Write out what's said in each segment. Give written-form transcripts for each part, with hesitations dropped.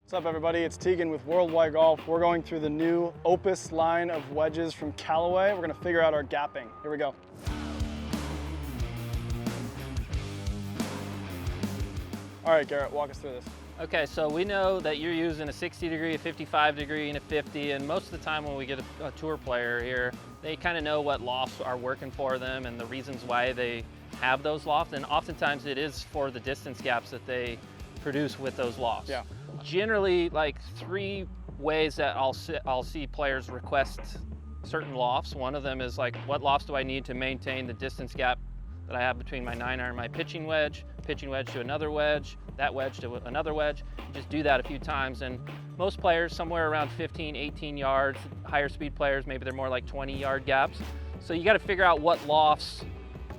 What's up, everybody? It's Tegan with Worldwide Golf. We're going through the new Opus line of wedges from Callaway. We're going to figure out our gapping. Here we go. All right, Garrett, walk us through this. Okay, so we know that you're using a 60 degree, a 55 degree, and a 50, and most of the time when we get a tour player here, they kind of know what lofts are working for them and the reasons why they have those lofts, and oftentimes it is for the distance gaps that they produce with those lofts. Yeah. Generally, like 3 ways that I'll see players request certain lofts. One of them is like, what lofts do I need to maintain the distance gap that I have between my 9-iron and my pitching wedge to another wedge, that wedge to another wedge. You just do that a few times, and most players somewhere around 15, 18 yards. Higher speed players, maybe they're more like 20-yard gaps. So you got to figure out what lofts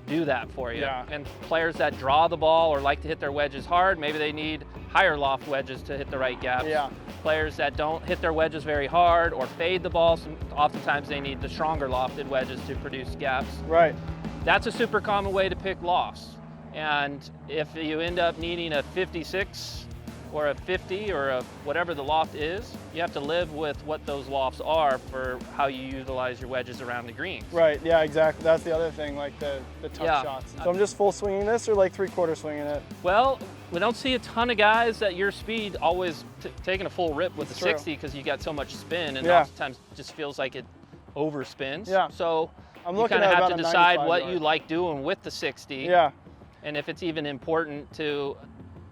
do that for you. Yeah. And players that draw the ball or like to hit their wedges hard, maybe they need higher loft wedges to hit the right gaps. Yeah. Players that don't hit their wedges very hard or fade the ball, oftentimes they need the stronger lofted wedges to produce gaps. Right. That's a super common way to pick lofts. And if you end up needing a 56 or a 50 or a whatever the loft is, you have to live with what those lofts are for how you utilize your wedges around the greens. Right, yeah, exactly. That's the other thing, like the tough shots. So I'm just full swinging this or like 3/4 swinging it? Well, we don't see a ton of guys at your speed always taking a full rip with the True. 60 because you got so much spin, and Yeah. oftentimes it just feels like it overspins. Yeah. So I'm you looking kind of at have about to a decide 95 what yard. you like doing with the 60. Yeah. And if it's even important to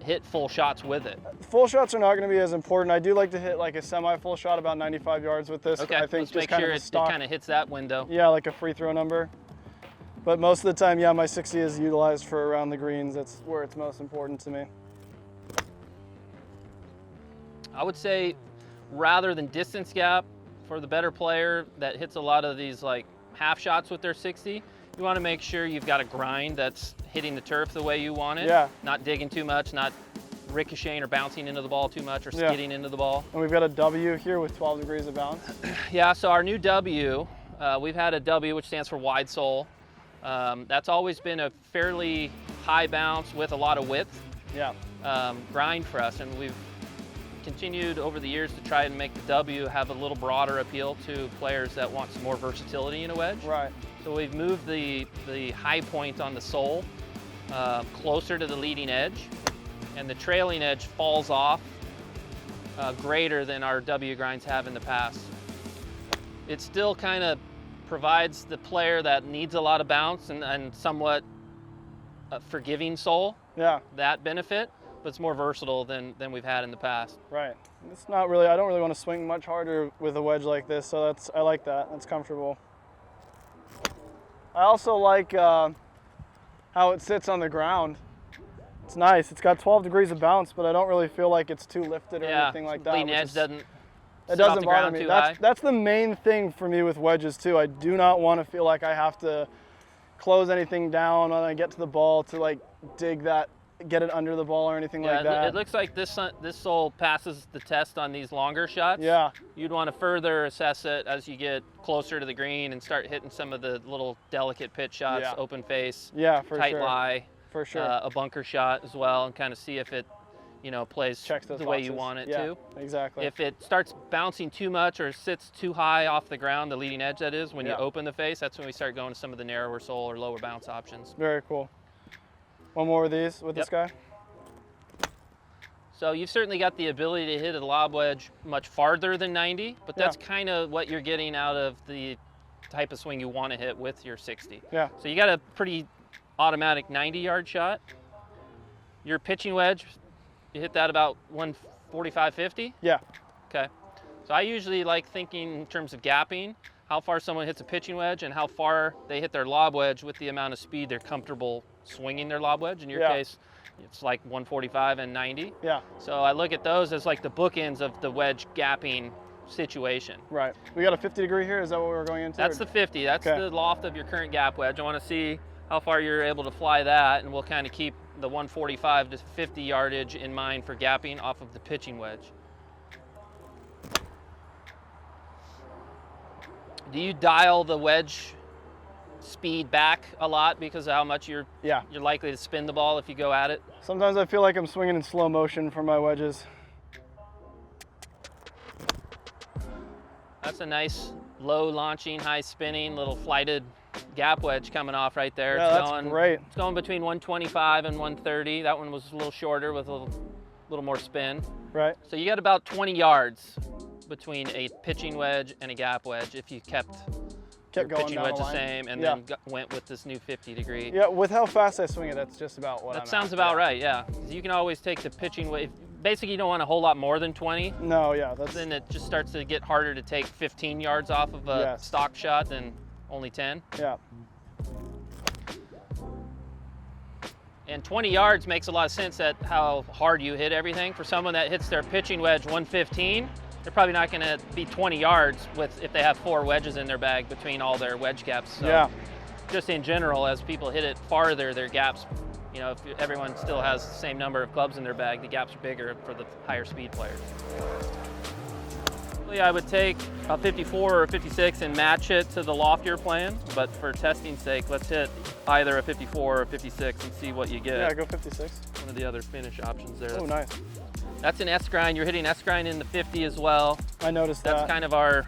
hit full shots with it. Full shots are not going to be as important. I do like to hit like a semi-full shot about 95 yards with this. Okay, I think let's just make kind sure of a it stock. kind of hits that window. Yeah, like a free throw number. But most of the time, yeah, my 60 is utilized for around the greens. That's where it's most important to me. I would say rather than distance gap, for the better player that hits a lot of these like half shots with their 60, you want to make sure you've got a grind that's hitting the turf the way you want it. Yeah. Not digging too much, not ricocheting or bouncing into the ball too much or Yeah. skidding into the ball. And we've got a W here with 12 degrees of bounce. Yeah, so our new W, we've had a W which stands for wide sole. That's always been a fairly high bounce with a lot of width Yeah. grind for us, and we've continued over the years to try and make the W have a little broader appeal to players that want some more versatility in a wedge. Right. So we've moved the high point on the sole closer to the leading edge, and the trailing edge falls off greater than our W grinds have in the past. It still kind of provides the player that needs a lot of bounce and somewhat forgiving sole Yeah. that benefit, but it's more versatile than we've had in the past. Right. It's not really, I don't really want to swing much harder with a wedge like this, so I like that. That's comfortable. I also like how it sits on the ground. It's nice. It's got 12 degrees of bounce, but I don't really feel like it's too lifted or anything like that. Leading which edge is- doesn't It sit off doesn't the bother ground me. too high. That's the main thing for me with wedges too. I do not want to feel like I have to close anything down when I get to the ball to like dig that, get it under the ball or anything like that. It looks like this sole passes the test on these longer shots. Yeah. You'd want to further assess it as you get closer to the green and start hitting some of the little delicate pitch shots, Yeah. open face, Yeah, for tight sure. lie, For sure. a bunker shot as well, and kind of see if it, plays Checks those the way you boxes. want it Yeah, to. exactly. If it starts bouncing too much or sits too high off the ground, the leading edge that is, when you Yeah. open the face, that's when we start going to some of the narrower sole or lower bounce options. Very cool. One more of these with this guy. So you've certainly got the ability to hit a lob wedge much farther than 90, but that's Yeah. kind of what you're getting out of the type of swing you want to hit with your 60. Yeah. So you got a pretty automatic 90-yard shot. Your pitching wedge, you hit that about 145, 50? Yeah. Okay. So I usually like thinking in terms of gapping, how far someone hits a pitching wedge and how far they hit their lob wedge with the amount of speed they're comfortable swinging their lob wedge. In your Yeah. case, it's like 145 and 90. Yeah. So I look at those as like the bookends of the wedge gapping situation. Right. We got a 50 degree here. Is that what we were going into? That's the 50. That's Okay. the loft of your current gap wedge. I want to see how far you're able to fly that, and we'll kind of keep the 145 to 50 yardage in mind for gapping off of the pitching wedge. Do you dial the wedge speed back a lot because of how much you're likely to spin the ball if you go at it? Sometimes I feel like I'm swinging in slow motion for my wedges. That's a nice low launching, high spinning, little flighted gap wedge coming off right there. Yeah, that's great. It's going between 125 and 130. That one was a little shorter with a little more spin. Right. So you got about 20 yards between a pitching wedge and a gap wedge if you kept your going pitching down wedge the the line. same and Yeah. then went with this new 50-degree. Yeah, with how fast I swing it, that's just about what That I'm sounds at. about right, yeah. 'Cause you can always take the pitching wedge. Basically, you don't want a whole lot more than 20. No, yeah, that's Then it just starts to get harder to take 15 yards off of a Yes. stock shot than only 10. yeah. And 20 yards makes a lot of sense at how hard you hit everything. For someone that hits their pitching wedge 115, they're probably not going to be 20 yards if they have 4 wedges in their bag between all their wedge gaps. So Yeah. just in general, as people hit it farther, their gaps, you know, if everyone still has the same number of clubs in their bag, the gaps are bigger for the higher speed players. I would take a 54 or a 56 and match it to the loft you're playing, but for testing's sake, let's hit either a 54 or a 56 and see what you get. Yeah, go 56. One of the other finish options there. Oh, nice. That's an S grind. You're hitting S grind in the 50 as well. I noticed That's that. kind of our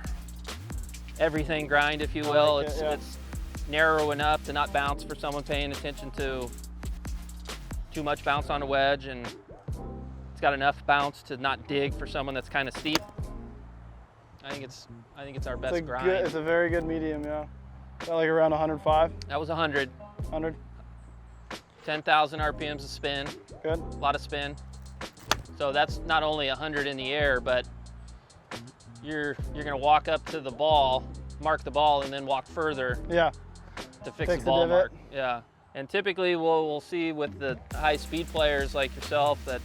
everything grind, if you will. like it, yeah. It's narrow enough to not bounce for someone paying attention to too much bounce on a wedge, and it's got enough bounce to not dig for someone that's kind of steep. I think it's our best grind. It's a very good medium, yeah. Got like around 105, That was 100. 100. 10,000 RPMs of spin. Good. A lot of spin. So that's not only 100 in the air, but you're gonna walk up to the ball, mark the ball, and then walk further Yeah. to fix Fix the the ball divot. mark. Yeah. And typically we'll see with the high speed players like yourself that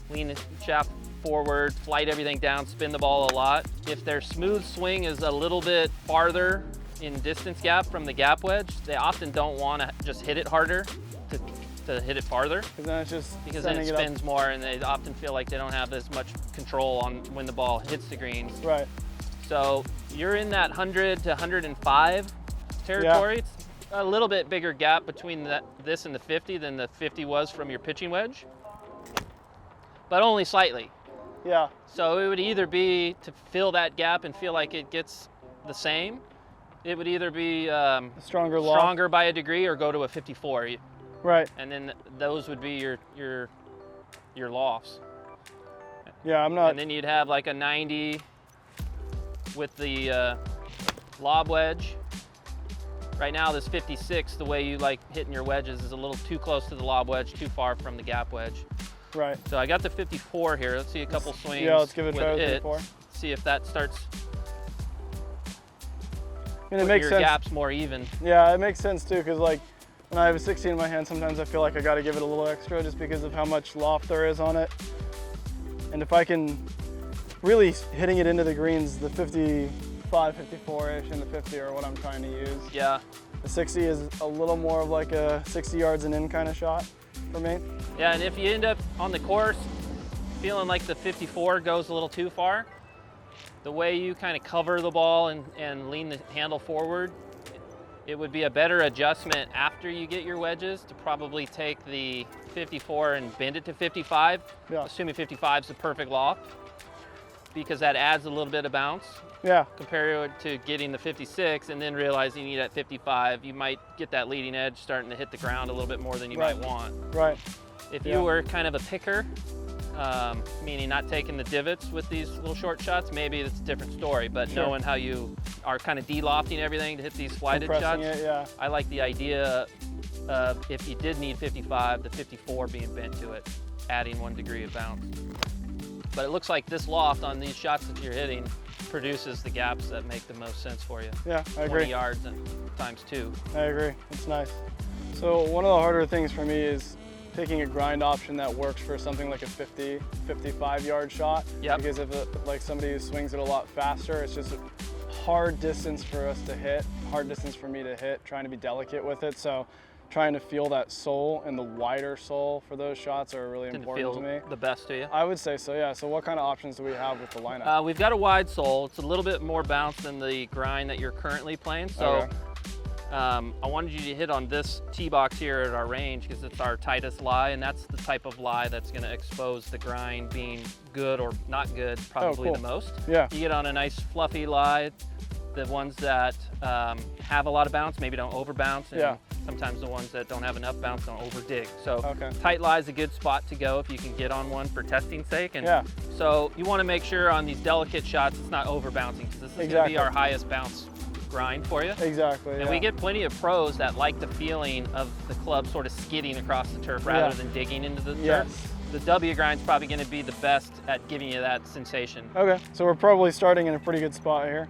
lean the shaft forward, flight everything down, spin the ball a lot. If their smooth swing is a little bit farther in distance gap from the gap wedge, they often don't want to just hit it harder to hit it farther, Because then it's just because then it sending spins more and they often feel like they don't have as much control on when the ball hits the greens. Right. So you're in that 100 to 105 territory. It's a little bit bigger gap between this and the 50 than the 50 was from your pitching wedge, but only slightly. Yeah. So it would either be to fill that gap and feel like it gets the same. It would either be Stronger loft. stronger by a degree or go to a 54. Right. And then those would be your lofts. Yeah, I'm not. And then you'd have like a 90 with the lob wedge. Right now, this 56, the way you like hitting your wedges, is a little too close to the lob wedge, too far from the gap wedge. Right. So I got the 54 here. Let's see a couple swings. Yeah, let's give it a with try with it. 54. See if that starts I mean, it putting makes your sense. gaps more even. Yeah, it makes sense too, because like when I have a 16 in my hand, sometimes I feel like I got to give it a little extra just because of how much loft there is on it. And if I can really hitting it into the greens, the 55, 54-ish and the 50 are what I'm trying to use. Yeah. The 60 is a little more of like a 60 yards and in kind of shot for me. Yeah, and if you end up on the course feeling like the 54 goes a little too far, the way you kind of cover the ball and lean the handle forward, it would be a better adjustment after you get your wedges to probably take the 54 and bend it to 55, Yeah. assuming 55 is the perfect loft, because that adds a little bit of bounce. Yeah. Compared to getting the 56 and then realizing you need at 55, you might get that leading edge starting to hit the ground a little bit more than you might want. Right. If Yeah. you were kind of a picker, meaning not taking the divots with these little short shots, maybe it's a different story, but Sure. knowing how you are kind of de-lofting everything to hit these flighted Compressing shots, it, yeah. I like the idea of if you did need 55, the 54 being bent to it, adding 1 degree of bounce. But it looks like this loft on these shots that you're hitting produces the gaps that make the most sense for you. Yeah, I 20 agree. yards and times 2. I agree. It's nice. So one of the harder things for me is picking a grind option that works for something like a 50, 55 yard shot. Yep. Because if like somebody who swings it a lot faster, it's just a hard distance for us to hit, hard distance for me to hit, trying to be delicate with it. So trying to feel that sole and the wider sole for those shots are really Didn't important feel to me. the best to you? I would say so, yeah. So what kind of options do we have with the lineup? We've got a wide sole. It's a little bit more bounce than the grind that you're currently playing. So Okay. I wanted you to hit on this tee box here at our range because it's our tightest lie, and that's the type of lie that's going to expose the grind being good or not good probably the most. Yeah. You get on a nice fluffy lie, the ones that have a lot of bounce maybe don't over bounce, and sometimes the ones that don't have enough bounce don't over dig. So tight lie is a good spot to go if you can get on one for testing's sake. And so you want to make sure on these delicate shots it's not over bouncing, because this is going to be our highest bounce grind for you. Exactly. And we get plenty of pros that like the feeling of the club sort of skidding across the turf rather than digging into the turf. The W grind's probably going to be the best at giving you that sensation. Okay, so we're probably starting in a pretty good spot here.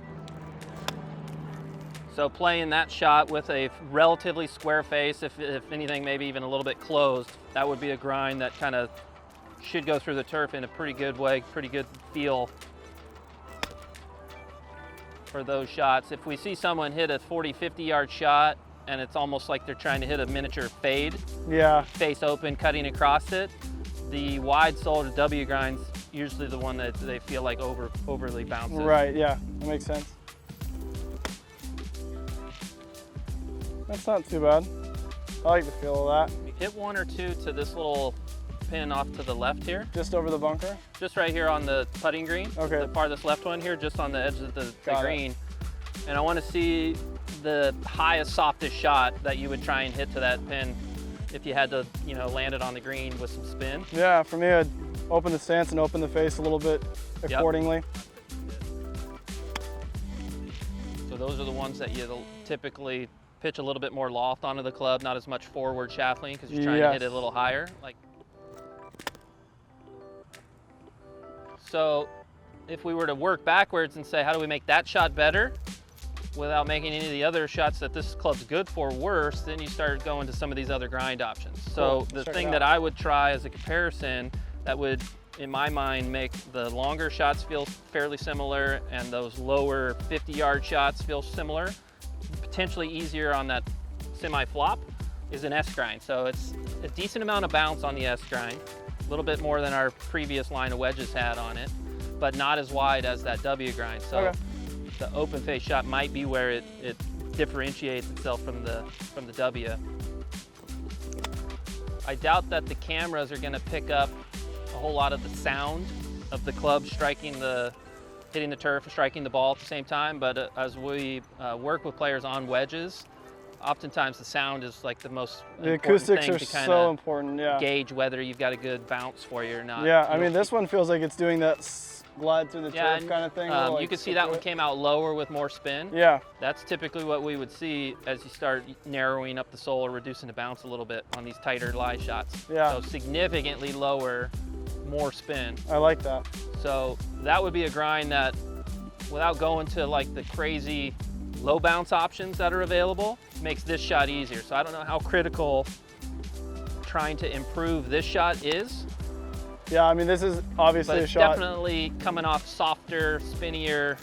So playing that shot with a relatively square face, if anything, maybe even a little bit closed, that would be a grind that kind of should go through the turf in a pretty good way, pretty good feel for those shots. If we see someone hit a 40, 50 yard shot and it's almost like they're trying to hit a miniature fade, face open, cutting across it, the wide sole to W grind's usually the one that they feel like overly bounces. Right, yeah, that makes sense. That's not too bad. I like the feel of that. Hit one or two to this little pin off to the left here. Just over the bunker? Just right here on the putting green. Okay. The farthest left one here, just on the edge of the green. And I want to see the highest, softest shot that you would try and hit to that pin if you had to, you know, land it on the green with some spin. Yeah, for me, I'd open the stance and open the face a little bit accordingly. So those are the ones that you typically pitch a little bit more loft onto the club, not as much forward shaft lean because you're trying to hit it a little higher. So if we were to work backwards and say, how do we make that shot better without making any of the other shots that this club's good for worse, then you start going to some of these other grind options. So the thing that I would try as a comparison that would, in my mind, make the longer shots feel fairly similar and those lower 50-yard shots feel similar, potentially easier on that semi-flop, is an S grind. So it's a decent amount of bounce on the S grind, a little bit more than our previous line of wedges had on it, but not as wide as that W grind. So the open face shot might be where it differentiates itself from the W. I doubt that the cameras are going to pick up a whole lot of the sound of the club hitting the turf and striking the ball at the same time, but as we work with players on wedges, oftentimes the sound is like the most important acoustics thing are to kind so of important, gauge whether you've got a good bounce for you or not. Yeah, I mean, this one feels like it's doing that glide through the turf kind of thing. You can see that one came out lower with more spin. Yeah. That's typically what we would see as you start narrowing up the sole or reducing the bounce a little bit on these tighter lie shots. Yeah. So significantly lower, more spin. I like that. So that would be a grind that, without going to like the crazy low bounce options that are available, makes this shot easier. So I don't know how critical trying to improve this shot is. Yeah, I mean, this is obviously but a shot. Definitely coming off softer, spinnier,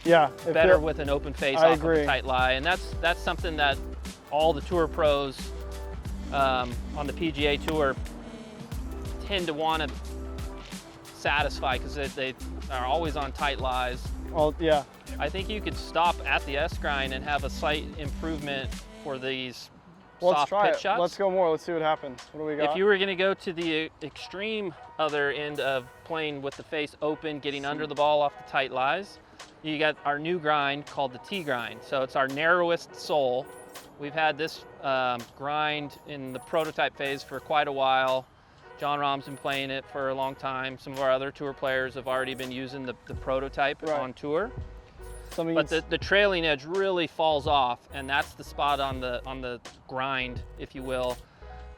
better with an open face off of a tight lie. And that's something that all the tour pros on the PGA Tour tend to want to satisfy, because they are always on tight lies. Well, yeah. I think you could stop at the S grind and have a slight improvement for these soft pitch shots. Let's go more. Let's see what happens. What do we got? If you were going to go to the extreme other end of playing with the face open, getting under the ball off the tight lies, you got our new grind called the T grind. So it's our narrowest sole. We've had this grind in the prototype phase for quite a while. John Rahm's been playing it for a long time. Some of our other tour players have already been using the prototype on tour. But the trailing edge really falls off, and that's the spot on the grind, if you will,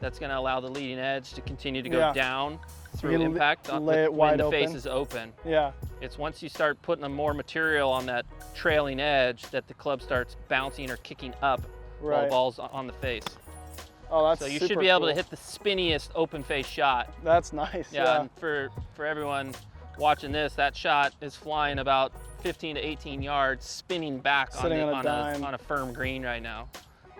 that's going to allow the leading edge to continue to go down through impact when the face is open. Yeah. It's once you start putting more material on that trailing edge that the club starts bouncing or kicking up while the ball's on the face. Oh, that's so you should be able to hit the spinniest open face shot. That's nice. Yeah. And for everyone watching this, that shot is flying about 15 to 18 yards, spinning back on a firm green right now.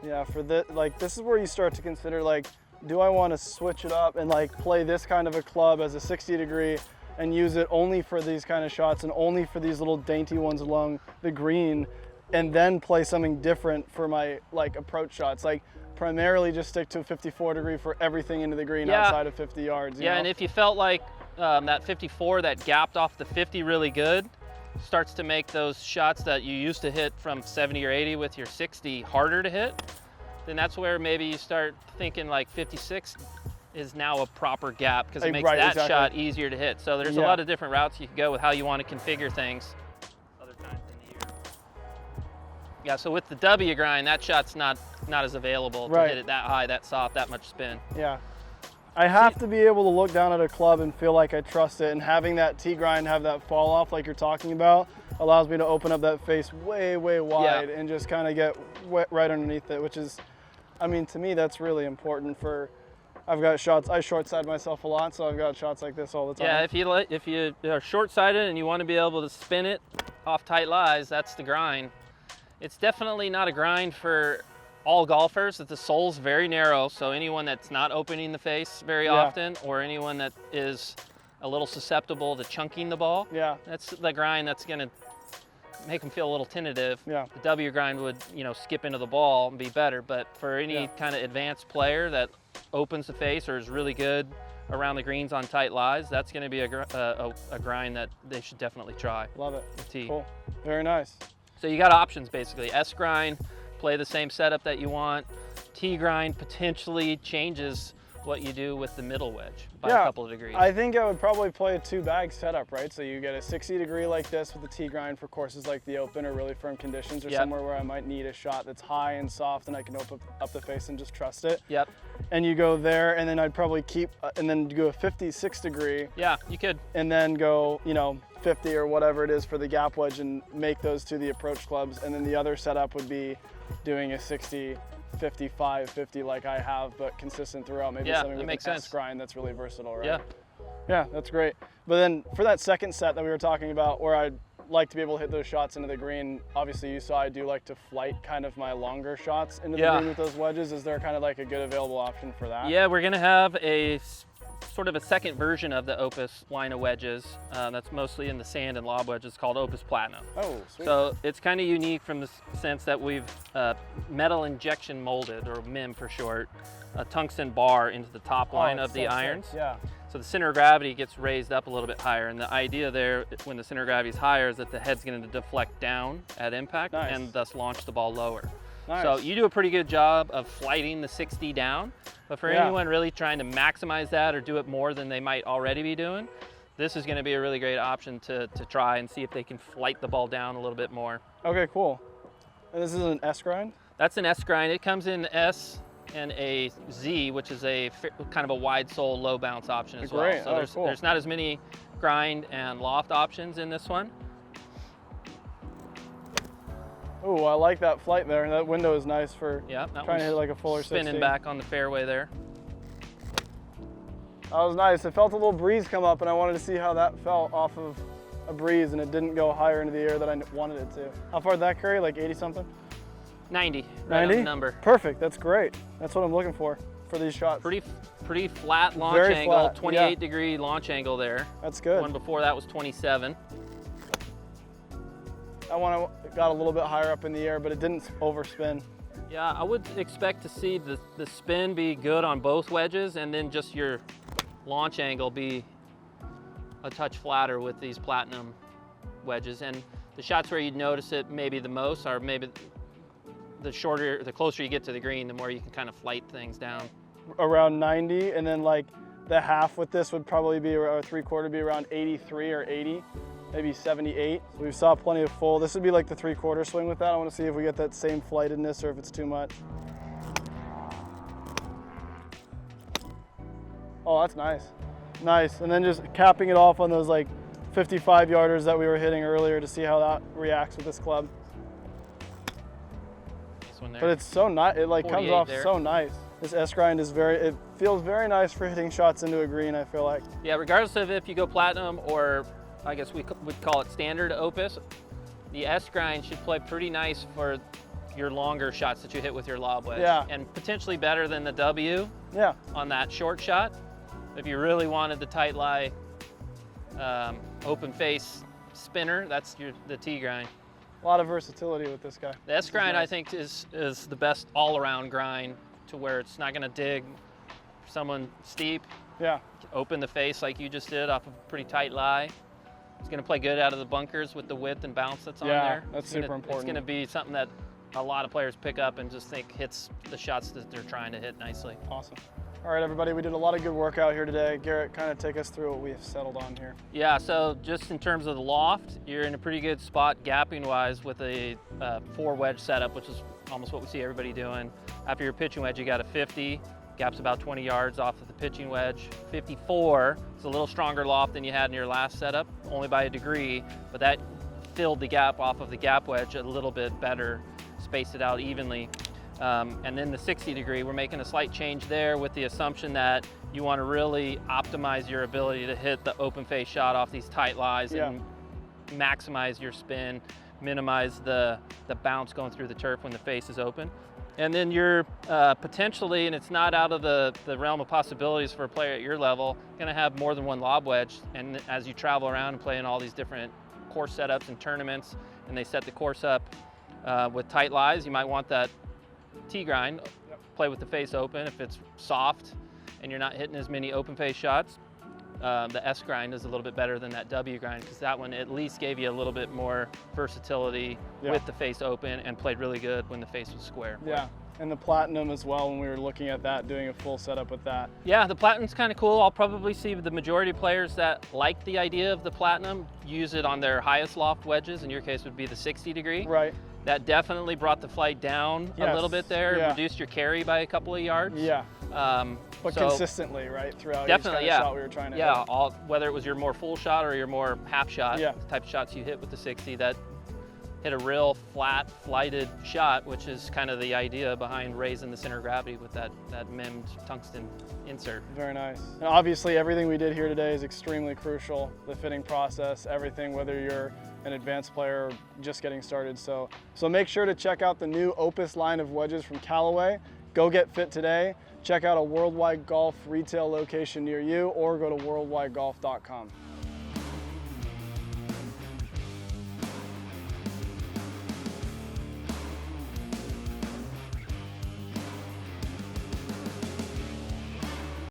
Yeah, for this is where you start to consider, like, do I want to switch it up and like play this kind of a club as a 60 degree and use it only for these kind of shots and only for these little dainty ones along the green, and then play something different for my like approach shots. Like primarily just stick to a 54 degree for everything into the green outside of 50 yards. You know? And if you felt like that 54 that gapped off the 50 really good, starts to make those shots that you used to hit from 70 or 80 with your 60 harder to hit, then that's where maybe you start thinking like 56 is now a proper gap because it makes that shot easier to hit. So there's a lot of different routes you can go with how you want to configure things other times in the year. Yeah, so with the W grind, that shot's not as available to hit it that high, that soft, that much spin. Yeah. I have to be able to look down at a club and feel like I trust it, and having that T grind have that fall off like you're talking about allows me to open up that face way, way wide and just kind of get right underneath it, which is, I mean, to me, that's really important for, I've got shots, I short side myself a lot, so I've got shots like this all the time. Yeah, if you are short sighted and you want to be able to spin it off tight lies, that's the grind. It's definitely not a grind for all golfers, that the sole's very narrow, so anyone that's not opening the face very often, or anyone that is a little susceptible to chunking the ball, that's the grind that's gonna make them feel a little tentative. The W grind would, you know, skip into the ball and be better, but for any kind of advanced player that opens the face or is really good around the greens on tight lies, that's gonna be a grind that they should definitely try. Love it. The T. Cool. Very nice. So you got options basically. S grind, play the same setup that you want. T grind potentially changes what you do with the middle wedge by a couple of degrees. I think I would probably play a 2-bag setup, right? So you get a 60 degree like this with the T grind for courses like the Open or really firm conditions, or somewhere where I might need a shot that's high and soft and I can open up the face and just trust it. And you go there, and then I'd probably keep, and then go a 56 degree. Yeah, you could. And then go, you know, 50 or whatever it is for the gap wedge and make those to the approach clubs. And then the other setup would be doing a 60, 55, 50 like I have, but consistent throughout. Maybe something with an S grind that's really versatile, right? Yeah, that's great. But then for that second set that we were talking about, where I'd like to be able to hit those shots into the green, obviously you saw I do like to flight kind of my longer shots into the green with those wedges. Is there kind of like a good available option for that? Yeah, we're gonna have a sort of a second version of the Opus line of wedges that's mostly in the sand and lob wedges, called Opus Platinum. Oh, sweet. So it's kind of unique from the sense that we've metal injection molded, or MIM for short, a tungsten bar into the top line of the irons. So the center of gravity gets raised up a little bit higher, and the idea there, when the center of gravity is higher, is that the head's going to deflect down at impact and thus launch the ball lower. So you do a pretty good job of flighting the 60 down, but for anyone really trying to maximize that or do it more than they might already be doing, this is going to be a really great option to try and see if they can flight the ball down a little bit more. Okay, cool. And this is an S grind? That's an S grind. It comes in S and a Z, which is a kind of a wide sole, low bounce option as well. So there's not as many grind and loft options in this one. Oh, I like that flight there. That window is nice for trying to hit like a fuller 60. Spinning back on the fairway there. That was nice. I felt a little breeze come up, and I wanted to see how that felt off of a breeze, and it didn't go higher into the air that I wanted it to. How far did that carry? Like 80 something? 90. Right on the number. Perfect. That's great. That's what I'm looking for these shots. Pretty flat launch angle. 28 degree launch angle there. That's good. One before that was 27. I got a little bit higher up in the air, but it didn't overspin. Yeah, I would expect to see the spin be good on both wedges, and then just your launch angle be a touch flatter with these platinum wedges. And the shots where you'd notice it maybe the most are maybe the closer you get to the green, the more you can kind of flight things down. Around 90, and then like the half with this would probably be, or 3/4 be around 83 or 80. Maybe 78. We saw plenty of full. This would be like the 3/4 swing with that. I want to see if we get that same flightedness or if it's too much. Oh, that's nice. Nice. And then just capping it off on those like 55 yarders that we were hitting earlier to see how that reacts with this club. This one there. But it's so nice. It like comes off so nice. This S grind is it feels very nice for hitting shots into a green, I feel like. Yeah, regardless of if you go platinum or I guess we would call it standard Opus, the S grind should play pretty nice for your longer shots that you hit with your lob wedge. And potentially better than the W on that short shot. If you really wanted the tight lie open face spinner, that's the T grind. A lot of versatility with this guy. The S grind, I think, is the best all-around grind, to where it's not going to dig someone steep. Yeah. Open the face like you just did off of a pretty tight lie. It's going to play good out of the bunkers with the width and bounce that's on there. Yeah, that's super important. It's going to be something that a lot of players pick up and just think hits the shots that they're trying to hit nicely. Awesome. All right, everybody, we did a lot of good work out here today. Garrett, kind of take us through what we have settled on here. Yeah, so just in terms of the loft, you're in a pretty good spot gapping-wise with a 4-wedge setup, which is almost what we see everybody doing. After your pitching wedge, you got a 50. Gap's about 20 yards off of the pitching wedge. 54, it's a little stronger loft than you had in your last setup, only by a degree, but that filled the gap off of the gap wedge a little bit better, spaced it out evenly. And then the 60 degree, we're making a slight change there with the assumption that you want to really optimize your ability to hit the open face shot off these tight lies and maximize your spin, minimize the bounce going through the turf when the face is open. And then you're potentially, and it's not out of the realm of possibilities for a player at your level, going to have more than one lob wedge. And as you travel around and play in all these different course setups and tournaments, and they set the course up with tight lies, you might want that T grind, play with the face open. If it's soft and you're not hitting as many open face shots, the S grind is a little bit better than that W grind, because that one at least gave you a little bit more versatility with the face open and played really good when the face was square. Yeah, and the Platinum as well, when we were looking at that, doing a full setup with that. Yeah, the Platinum's kind of cool. I'll probably see the majority of players that like the idea of the Platinum use it on their highest loft wedges. In your case would be the 60 degree. Right. That definitely brought the flight down a little bit there, reduced your carry by a couple of yards. Yeah. But so consistently, right, throughout definitely, each kind of shot we were trying to hit. Whether it was your more full shot or your more half shot, the type of shots you hit with the 60, that hit a real flat, flighted shot, which is kind of the idea behind raising the center of gravity with that memmed tungsten insert. Very nice. And obviously, everything we did here today is extremely crucial. The fitting process, everything, whether you're an advanced player or just getting started. So make sure to check out the new Opus line of wedges from Callaway. Go get fit today. Check out a Worldwide Golf retail location near you, or go to worldwidegolf.com.